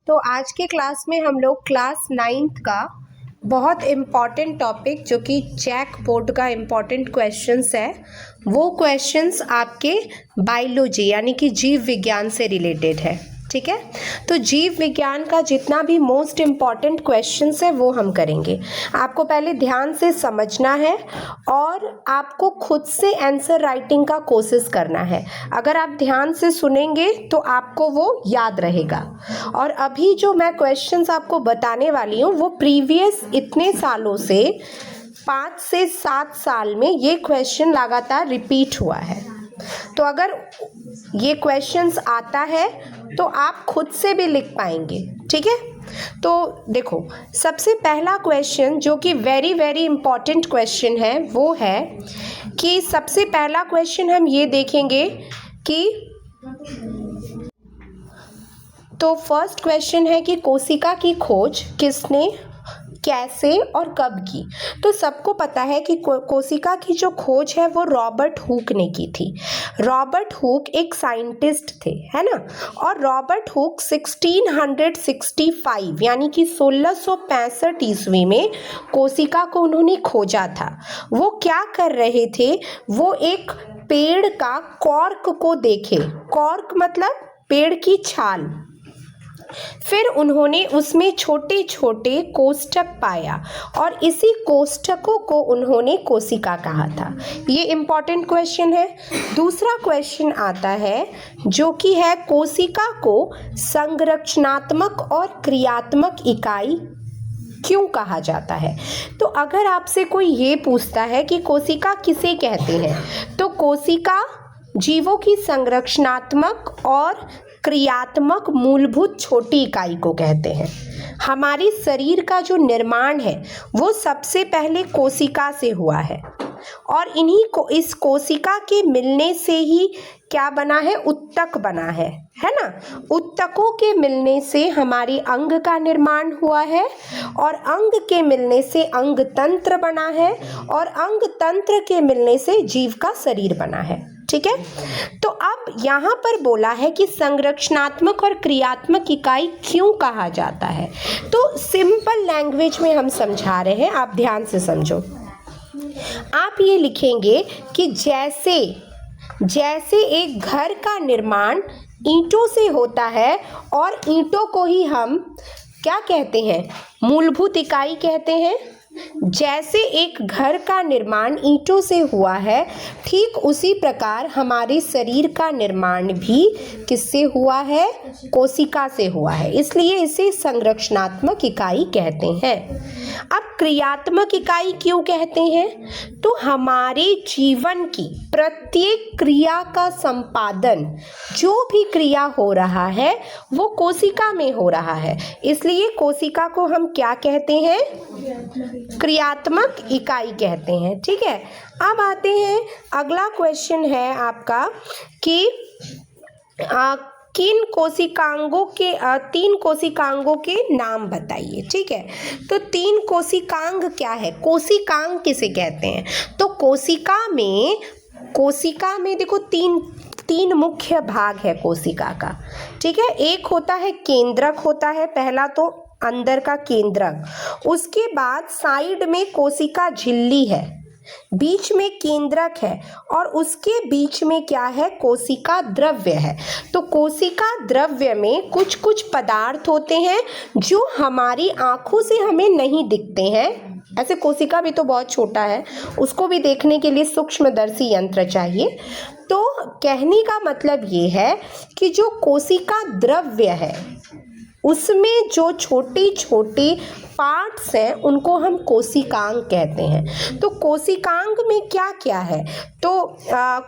तो आज के क्लास में हम लोग क्लास 9th का बहुत इम्पॉर्टेंट टॉपिक जो कि जैक बोर्ड का इम्पॉर्टेंट क्वेश्चंस है, वो क्वेश्चंस आपके बायोलॉजी यानी कि जीव विज्ञान से रिलेटेड है। ठीक है, तो जीव विज्ञान का जितना भी मोस्ट इम्पॉर्टेंट क्वेश्चंस है वो हम करेंगे। आपको पहले ध्यान से समझना है और आपको खुद से आंसर राइटिंग का कोशिश करना है। अगर आप ध्यान से सुनेंगे तो आपको वो याद रहेगा। और अभी जो मैं क्वेश्चंस आपको बताने वाली हूँ वो प्रीवियस इतने सालों से 5 से 7 साल में ये क्वेश्चन लगातार रिपीट हुआ है। तो अगर ये क्वेश्चंस आता है तो आप खुद से भी लिख पाएंगे। ठीक है, तो देखो सबसे पहला क्वेश्चन जो कि वेरी वेरी इंपॉर्टेंट क्वेश्चन है वो है कि सबसे पहला क्वेश्चन हम ये देखेंगे कि तो फर्स्ट क्वेश्चन है कि कोशिका की खोज किसने, कैसे और कब की। तो सबको पता है कि कोशिका की जो खोज है वो रॉबर्ट हुक ने की थी। रॉबर्ट हुक एक साइंटिस्ट थे, है ना। और रॉबर्ट हुक 1665 यानी कि 1665 ईस्वी में कोशिका को उन्होंने खोजा था। वो क्या कर रहे थे, वो एक पेड़ का कॉर्क को देखे। कॉर्क मतलब पेड़ की छाल। फिर उन्होंने उसमें छोटे छोटे कोष्ठक पाया और इसी कोष्ठकों को उन्होंने कोशिका कहा था। ये इम्पॉर्टेंट क्वेश्चन है। दूसरा क्वेश्चन आता है जो कि है कोशिका को संरचनात्मक और क्रियात्मक इकाई क्यों कहा जाता है। तो अगर आपसे कोई ये पूछता है कि कोशिका किसे कहते हैं, तो कोशिका जीवों की संरचनात्मक और क्रियात्मक मूलभूत छोटी इकाई को कहते हैं। हमारे शरीर का जो निर्माण है वो सबसे पहले कोशिका से हुआ है और इन्हीं को इस कोशिका के मिलने से ही क्या बना है, उत्तक बना है ना। उत्तकों के मिलने से हमारे अंग का निर्माण हुआ है और अंग के मिलने से अंग तंत्र बना है और अंग तंत्र के मिलने से जीव का शरीर बना है। ठीक है, तो अब यहाँ पर बोला है कि संरचनात्मक और क्रियात्मक इकाई क्यों कहा जाता है। तो सिंपल लैंग्वेज में हम समझा रहे हैं, आप ध्यान से समझो। आप ये लिखेंगे कि जैसे एक घर का निर्माण ईंटों से होता है और ईंटों को ही हम क्या कहते हैं, मूलभूत इकाई कहते हैं। जैसे एक घर का निर्माण ईंटों से हुआ है, ठीक उसी प्रकार हमारे शरीर का निर्माण भी किससे हुआ है, कोशिका से हुआ है। इसलिए इसे संरचनात्मक इकाई कहते हैं। अब क्रियात्मक इकाई क्यों कहते हैं, तो हमारे जीवन की प्रत्येक क्रिया का संपादन, जो भी क्रिया हो रहा है वो कोशिका में हो रहा है, इसलिए कोशिका को हम क्या कहते हैं, क्रियात्मक इकाई कहते हैं। ठीक है, अब आते हैं अगला क्वेश्चन है आपका कि किन कोशिकांगों के 3 कोशिकांगों के नाम बताइए। ठीक है, तो 3 कोशिकांग क्या है, कोशिकांग किसे कहते हैं। तो कोशिका में देखो तीन मुख्य भाग है कोशिका का। ठीक है, एक होता है केंद्रक होता है, पहला तो अंदर का केंद्रक, उसके बाद साइड में कोशिका झिल्ली है, बीच में केंद्रक है और उसके बीच में क्या है, कोशिका द्रव्य है। तो कोशिका द्रव्य में कुछ कुछ पदार्थ होते हैं जो हमारी आंखों से हमें नहीं दिखते हैं। ऐसे कोशिका भी तो बहुत छोटा है, उसको भी देखने के लिए सूक्ष्मदर्शी यंत्र चाहिए। तो कहने का मतलब ये है कि जो कोशिका द्रव्य है उसमें जो छोटी छोटी पार्ट्स हैं उनको हम कोशिकांग कहते हैं। तो कोशिकांग में क्या क्या है, तो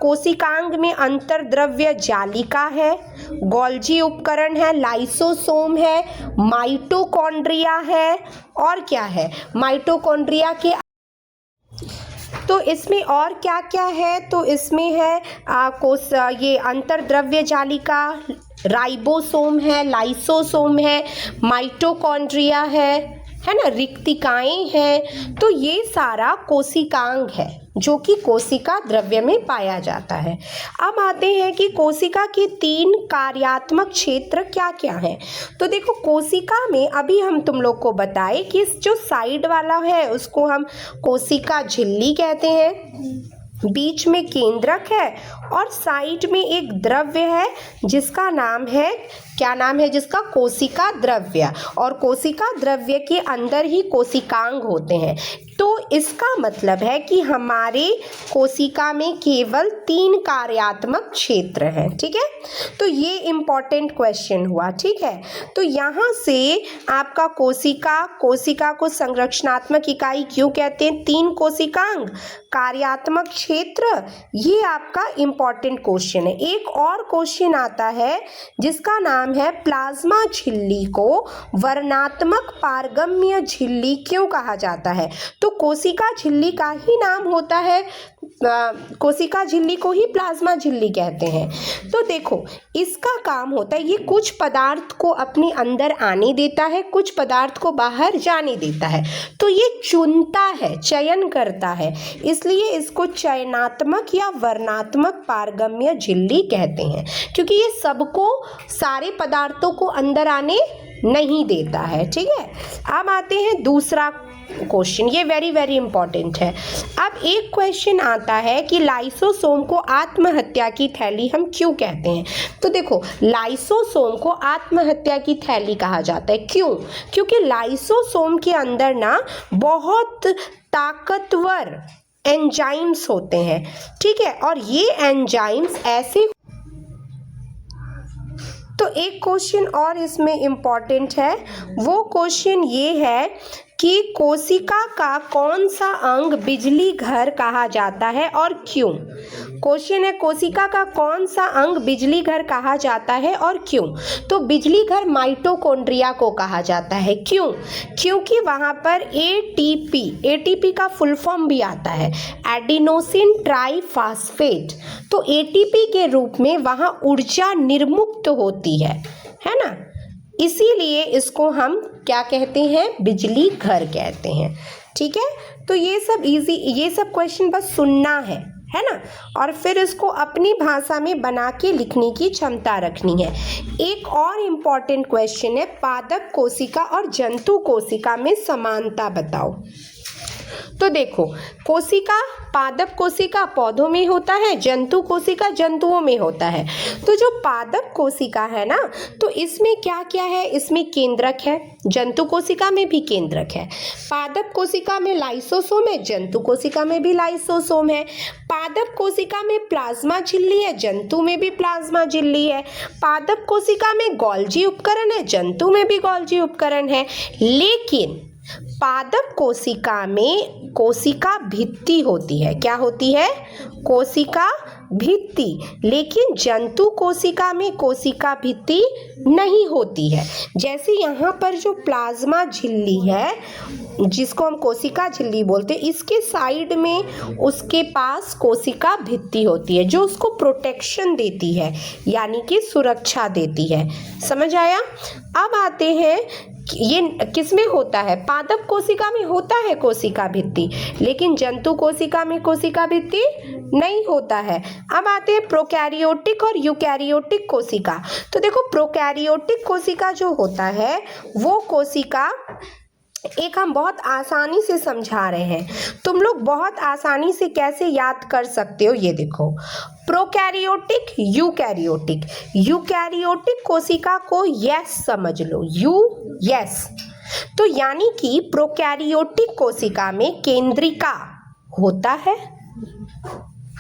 कोशिकांग में अंतर्द्रव्य जालिका है, गोल्जी उपकरण है, लाइसोसोम है, माइटोकॉन्ड्रिया है और क्या है, माइटोकॉन्ड्रिया के तो इसमें और क्या क्या है, तो इसमें है ये अंतर्द्रव्य जालिका, राइबोसोम है, लाइसोसोम है, माइटोकॉन्ड्रिया है है ना, रिक्तिकाएं हैं, तो ये सारा कोशिकांग है जो कि कोशिका द्रव्य में पाया जाता है। अब आते हैं कि कोशिका के 3 कार्यात्मक क्षेत्र क्या क्या हैं। तो देखो, कोशिका में अभी हम तुम लोग को बताए कि जो साइड वाला है उसको हम कोशिका झिल्ली कहते हैं, बीच में केंद्रक है और साइड में एक द्रव्य है जिसका नाम है, क्या नाम है जिसका, कोशिका द्रव्य, और कोशिका द्रव्य के अंदर ही कोशिकांग होते हैं। तो इसका मतलब है कि हमारे कोशिका में केवल 3 कार्यात्मक क्षेत्र हैं। ठीक है, तो ये इम्पॉर्टेंट क्वेश्चन हुआ। ठीक है, तो यहाँ से आपका कोशिका को संरचनात्मक इकाई क्यों कहते हैं, 3 कोशिकांग, कार्यात्मक क्षेत्र, ये आपका इम्पॉर्टेंट क्वेश्चन है। एक और क्वेश्चन आता है जिसका नाम है प्लाज्मा झिल्ली को वर्णात्मक पारगम्य झिल्ली क्यों कहा जाता है। तो कोशिका झिल्ली का ही नाम होता है, कोशिका झिल्ली को ही प्लाज्मा झिल्ली कहते हैं। तो देखो, इसका काम होता है, ये कुछ पदार्थ को अपने अंदर आने देता है, कुछ पदार्थ को बाहर जाने देता है। तो ये चुनता है, चयन करता है, इसलिए इसको चयनात्मक या वर्णात्मक पारगम्य झिल्ली कहते हैं, क्योंकि ये सबको, सारे पदार्थों को अंदर आने नहीं देता है। ठीक है, अब आते हैं दूसरा क्वेश्चन, ये वेरी वेरी इंपॉर्टेंट है। अब एक क्वेश्चन आता है कि लाइसोसोम को आत्महत्या की थैली हम क्यों कहते हैं। तो देखो, लाइसोसोम को आत्महत्या की थैली कहा जाता है, क्यों? क्योंकि लाइसोसोम के अंदर ना बहुत ताकतवर एंजाइम्स होते हैं। ठीक है, और ये एंजाइम्स ऐसे, तो एक क्वेश्चन और इसमें इम्पॉर्टेंट है, वो क्वेश्चन ये है कि कोशिका का कौन सा अंग बिजली घर कहा जाता है और क्यों। क्वेश्चन है, कोशिका का कौन सा अंग बिजली घर कहा जाता है और क्यों। तो बिजली घर माइटोकॉन्ड्रिया को कहा जाता है, क्यों? क्योंकि वहाँ पर एटीपी का फुल फॉर्म भी आता है, एडिनोसिन ट्राइफॉस्फेट। तो एटीपी के रूप में वहाँ ऊर्जा निर्मुक्त होती है ना, इसीलिए इसको हम क्या कहते हैं, बिजली घर कहते हैं। ठीक है, तो ये सब इजी, ये सब क्वेश्चन बस सुनना है ना, और फिर इसको अपनी भाषा में बना के लिखने की क्षमता रखनी है। एक और इम्पॉर्टेंट क्वेश्चन है, पादप कोशिका और जंतु कोशिका में समानता बताओ। तो देखो, कोशिका, पादप कोशिका पौधों में होता है, जंतु कोशिका जंतुओं में होता है। तो जो पादप कोशिका है ना, तो इसमें क्या क्या है, इसमें केंद्रक है, जंतु कोशिका में भी केंद्रक है। पादप कोशिका में लाइसोसोम है, जंतु कोशिका में भी लाइसोसोम है। पादप कोशिका में प्लाज्मा झिल्ली है, जंतु में भी प्लाज्मा झिल्ली है। पादप कोशिका में गोल्जी उपकरण है, जंतु में भी गोल्जी उपकरण है। लेकिन पादप कोशिका में कोशिका भित्ति होती है, क्या होती है, कोशिका भित्ति। लेकिन जंतु कोशिका में कोशिका भित्ति नहीं होती है। जैसे यहाँ पर जो प्लाज्मा झिल्ली है, जिसको हम कोशिका झिल्ली बोलते हैं, इसके साइड में उसके पास कोशिका भित्ति होती है जो उसको प्रोटेक्शन देती है, यानी कि सुरक्षा देती है। समझ आया? अब आते हैं, ये किस में होता है, पादप कोशिका में होता है कोशिका भित्ति, लेकिन जंतु कोशिका में कोशिका भित्ति नहीं होता है। अब आते हैं प्रोकैरियोटिक और यूकैरियोटिक कोशिका। तो देखो, प्रोकैरियोटिक कोशिका जो होता है, वो कोशिका एक हम बहुत आसानी से समझा रहे हैं, तुम लोग बहुत आसानी से कैसे याद कर सकते हो, ये देखो, प्रोकैरियोटिक, यूकैरियोटिक। यूकैरियोटिक कोशिका को यस समझ लो, यस। तो यानी कि प्रोकैरियोटिक कोशिका में केंद्रिका होता है,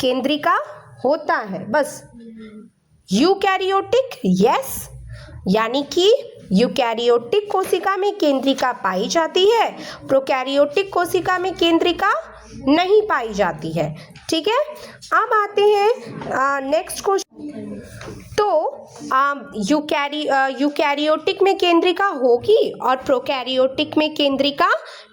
केंद्रिका होता है बस। यूकैरियोटिक यस, यानी कि यूकैरियोटिक कोशिका में केंद्रिका पाई जाती है, प्रोकैरियोटिक कोशिका में केंद्रिका नहीं पाई जाती है। ठीक है, अब आते हैं नेक्स्ट क्वेश्चन। तो यूकैरियोटिक में केंद्रिका होगी और प्रोकैरियोटिक में केंद्रिका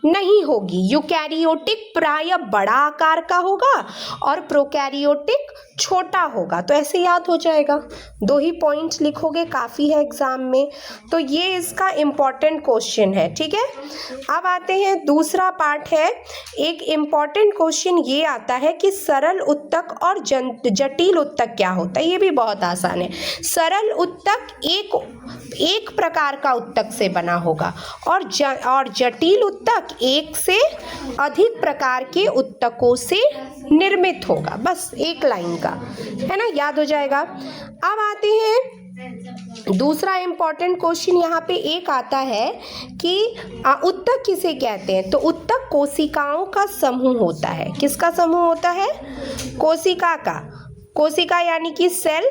नहीं होगी। यूकैरियोटिक प्राय बड़ा आकार का होगा और प्रोकैरियोटिक छोटा होगा, तो ऐसे याद हो जाएगा। 2 ही पॉइंट्स लिखोगे काफ़ी है एग्जाम में। तो ये इसका इम्पॉर्टेंट क्वेश्चन है, ठीक है। अब आते हैं दूसरा पार्ट है। एक इम्पॉर्टेंट क्वेश्चन ये आता है कि सरल उत्तक और जटिल उत्तक क्या होता है। ये भी बहुत आसान है। सरल उत्तक एक प्रकार का उत्तक से बना होगा और जटिल उत्तक एक से अधिक प्रकार के उत्तकों से निर्मित होगा। बस एक लाइन का है ना, याद हो जाएगा। अब आते हैं दूसरा इंपॉर्टेंट क्वेश्चन। यहाँ पे एक आता है कि उत्तक किसे कहते हैं। तो उत्तक कोशिकाओं का समूह होता है। किसका समूह होता है? कोशिका का। कोशिका यानी कि सेल।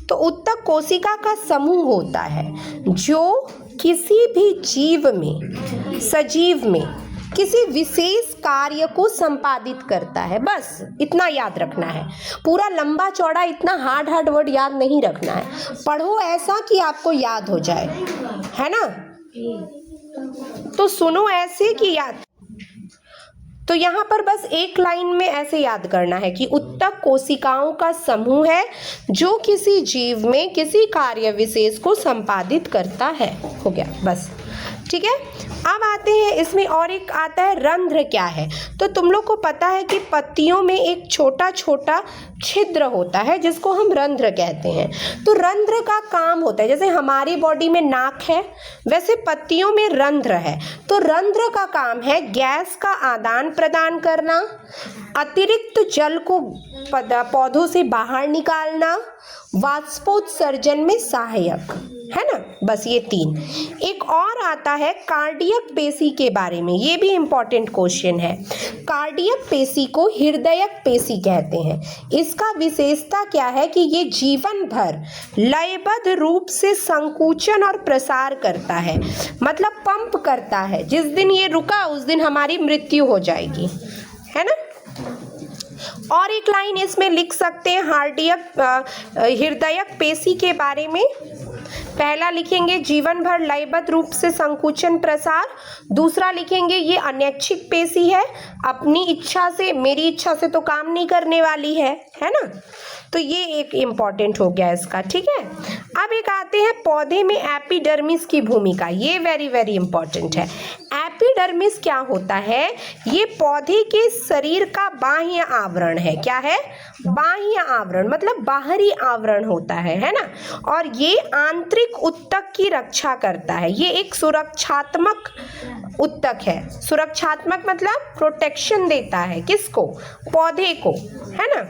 तो उत्तक कोशिका का समूह होता है जो किसी भी जीव में, सजीव में किसी विशेष कार्य को संपादित करता है। बस इतना याद रखना है। पूरा लंबा चौड़ा इतना हार्ड वर्ड याद नहीं रखना है। पढ़ो ऐसा कि आपको याद हो जाए, है ना। तो सुनो ऐसे कि याद। तो यहाँ पर बस एक लाइन में ऐसे याद करना है कि उत्तक कोशिकाओं का समूह है जो किसी जीव में किसी कार्य विशेष को संपादित करता है। हो गया बस, ठीक है। अब आते हैं इसमें और एक आता है रंध्र क्या है। तो तुम लोग को पता है कि पत्तियों में एक छोटा छोटा छिद्र होता है जिसको हम रंध्र कहते हैं। तो रंध्र का काम होता है, जैसे हमारी बॉडी में नाक है वैसे पत्तियों में रंध्र है। तो रंध्र का काम है गैस का आदान प्रदान करना, अतिरिक्त जल को पौधों से बाहर निकालना, वाष्पोत्सर्जन में सहायक, है ना। बस ये 3। एक और आता है कार्डियक पेशी के बारे में। ये भी इंपॉर्टेंट क्वेश्चन है। कार्डियक पेशी को हृदयक पेशी कहते हैं। इसका विशेषता क्या है कि ये जीवन भर लयबद्ध रूप से संकुचन और प्रसार करता है, मतलब पंप करता है। जिस दिन ये रुका उस दिन हमारी मृत्यु हो जाएगी, है ना। और एक लाइन इसमें लिख सकते हैं हृदयक पेशी के बारे में। पहला लिखेंगे जीवन भर लयबद्ध रूप से संकुचन प्रसार। दूसरा लिखेंगे ये अनैच्छिक पेशी है, अपनी इच्छा से, मेरी इच्छा से तो काम नहीं करने वाली है ना। तो ये एक इम्पॉर्टेंट हो गया इसका, ठीक है। अब एक आते हैं पौधे में एपिडर्मिस की भूमिका। ये वेरी वेरी इंपॉर्टेंट है। एपिडर्मिस क्या होता है? ये पौधे के शरीर का बाह्य आवरण है। क्या है? बाह्य आवरण, मतलब बाहरी आवरण होता है ना। और ये आंतरिक उत्तक की रक्षा करता है। ये एक सुरक्षात्मक उत्तक है। सुरक्षात्मक मतलब प्रोटेक्शन देता है। किसको? पौधे को, है ना।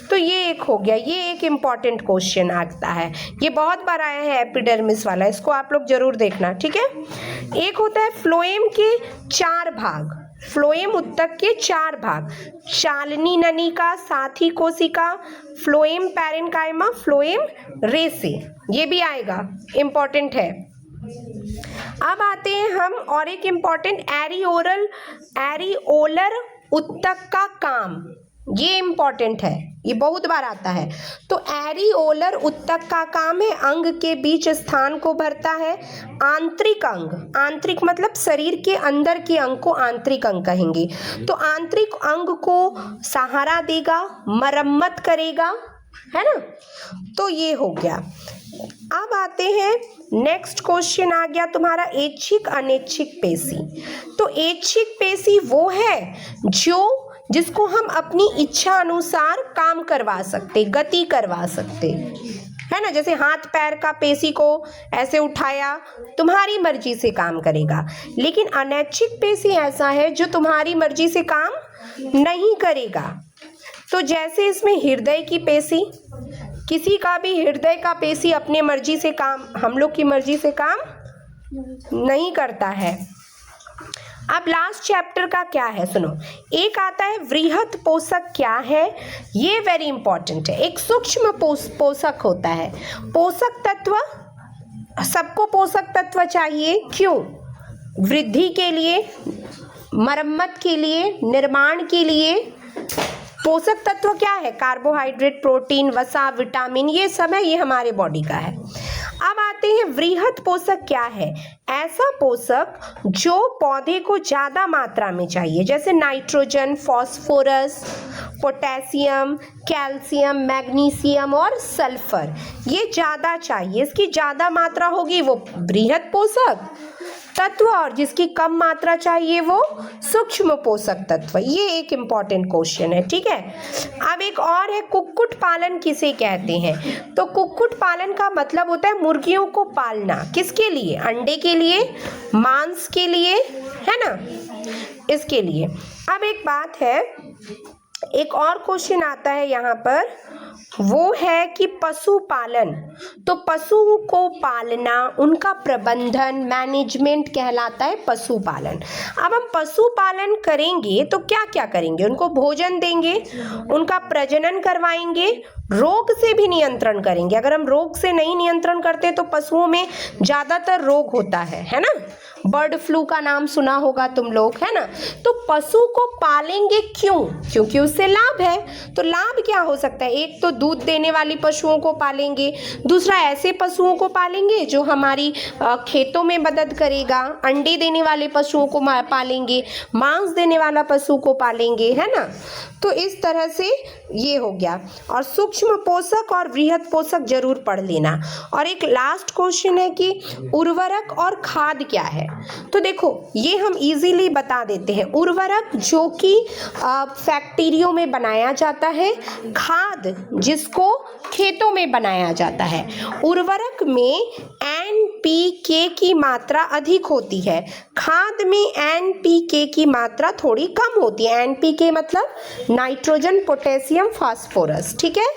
तो ये एक हो गया। ये एक इम्पॉर्टेंट क्वेश्चन आता है, ये बहुत बार आया है एपिडर्मिस वाला, इसको आप लोग जरूर देखना, ठीक है। एक होता है फ्लोएम के 4 भाग। फ्लोएम उत्तक के 4 भाग, चालनी नलिका, साथी कोशिका, फ्लोएम पैरेन्काइमा, फ्लोएम रेसे। ये भी आएगा, इम्पॉर्टेंट है। अब आते हैं हम और एक इम्पॉर्टेंट एरिओलर उत्तक का काम। ये इम्पॉर्टेंट है, ये बहुत बार आता है। तो एरिओलर उत्तक का काम है अंग के बीच स्थान को भरता है। आंतरिक अंग, आंतरिक मतलब शरीर के अंदर के अंग को आंतरिक अंग कहेंगे। तो आंतरिक अंग को सहारा देगा, मरम्मत करेगा, है ना। तो ये हो गया। अब आते हैं नेक्स्ट क्वेश्चन आ गया तुम्हारा ऐच्छिक अनैच्छिक पेशी। तो ऐच्छिक पेशी वो है जिसको हम अपनी इच्छा अनुसार काम करवा सकते, गति करवा सकते, है ना। जैसे हाथ पैर का पेशी को ऐसे उठाया, तुम्हारी मर्जी से काम करेगा। लेकिन अनैच्छिक पेशी ऐसा है जो तुम्हारी मर्जी से काम नहीं करेगा। तो जैसे इसमें हृदय की पेशी, किसी का भी हृदय का पेशी अपने मर्जी से काम, हम लोग की मर्जी से काम नहीं करता है। अब लास्ट चैप्टर का क्या है सुनो। एक आता है वृहत पोषक क्या है। ये वेरी इंपॉर्टेंट है। एक सूक्ष्म पोषक होता है। पोषक तत्व, सबको पोषक तत्व चाहिए, क्यों? वृद्धि के लिए, मरम्मत के लिए, निर्माण के लिए। पोषक तत्व क्या है? कार्बोहाइड्रेट, प्रोटीन, वसा, विटामिन, ये सब है, ये हमारे बॉडी का है। अब आते हैं वृहद पोषक क्या है। ऐसा पोषक जो पौधे को ज्यादा मात्रा में चाहिए, जैसे nitrogen, phosphorus, potassium, calcium, magnesium और सल्फर, ये ज्यादा चाहिए, इसकी ज्यादा मात्रा होगी वो वृहद पोषक तत्व, और जिसकी कम मात्रा चाहिए वो सूक्ष्म पोषक तत्व। ये एक इम्पॉर्टेंट क्वेश्चन है, ठीक है। अब एक और है, कुक्कुट पालन किसे कहते हैं। तो कुक्कुट पालन का मतलब होता है मुर्गियों को पालना, किसके लिए, अंडे के लिए, मांस के लिए, है ना, इसके लिए। अब एक बात है, एक और क्वेश्चन आता है यहाँ पर, वो है कि पशुपालन। तो पशु को पालना, उनका प्रबंधन, मैनेजमेंट कहलाता है पशुपालन। अब हम पशुपालन करेंगे तो क्या क्या करेंगे, उनको भोजन देंगे, उनका प्रजनन करवाएंगे, रोग से भी नियंत्रण करेंगे। अगर हम रोग से नहीं नियंत्रण करते तो पशुओं में ज़्यादातर रोग होता है ना। बर्ड फ्लू का नाम सुना होगा तुम लोग, है ना। तो पशु को पालेंगे क्यों, क्योंकि उससे लाभ है। तो लाभ क्या हो सकता है, एक तो दूध देने वाली पशुओं को पालेंगे, दूसरा ऐसे पशुओं को पालेंगे जो हमारी खेतों में मदद करेगा, अंडे देने वाले पशुओं को पालेंगे, मांस देने वाला पशु को पालेंगे, है ना। तो इस तरह से ये हो गया। और सूक्ष्म पोषक और वृहद पोषक जरूर पढ़ लेना। और एक लास्ट क्वेश्चन है कि उर्वरक और खाद क्या है। तो देखो ये हम इजीली बता देते हैं। उर्वरक जो कि फैक्ट्रियों में बनाया जाता है, खाद जिसको खेतों में बनाया जाता है। उर्वरक में NPK की मात्रा अधिक होती है, खाद में NPK की मात्रा थोड़ी कम होती है। NPK मतलब नाइट्रोजन, पोटेशियम, फास्फोरस, ठीक है।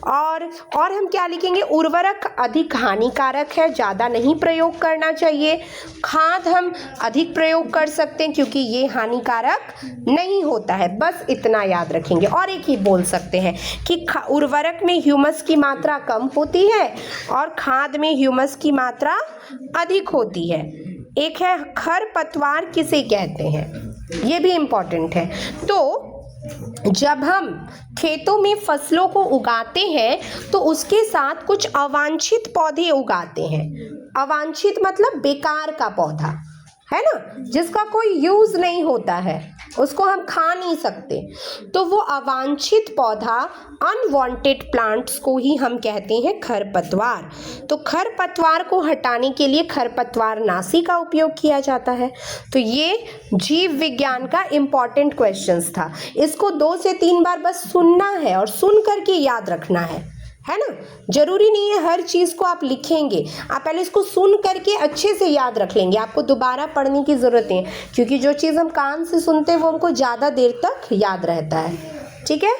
और हम क्या लिखेंगे, उर्वरक अधिक हानिकारक है, ज़्यादा नहीं प्रयोग करना चाहिए। खाद हम अधिक प्रयोग कर सकते हैं क्योंकि ये हानिकारक नहीं होता है, बस इतना याद रखेंगे। और एक ही बोल सकते हैं कि उर्वरक में ह्यूमस की मात्रा कम होती है और खाद में ह्यूमस की मात्रा अधिक होती है। एक है खरपतवार किसे कहते हैं, ये भी इम्पोर्टेंट है। तो जब हम खेतों में फसलों को उगाते हैं तो उसके साथ कुछ अवांछित पौधे उगाते हैं। अवांछित मतलब बेकार का पौधा, है ना, जिसका कोई यूज नहीं होता है, उसको हम खा नहीं सकते। तो वो अवांछित पौधा, अनवांटेड प्लांट्स को ही हम कहते हैं खरपतवार। तो खरपतवार को हटाने के लिए खरपतवारनाशी का उपयोग किया जाता है। तो ये जीव विज्ञान का इम्पॉर्टेंट क्वेश्चंस था। इसको 2 से 3 बार बस सुनना है और सुन करके याद रखना है ना। जरूरी नहीं है हर चीज़ को आप लिखेंगे, आप पहले इसको सुन करके अच्छे से याद रख लेंगे। आपको दोबारा पढ़ने की ज़रूरत है क्योंकि जो चीज़ हम कान से सुनते हैं वो हमको ज़्यादा देर तक याद रहता है, ठीक है।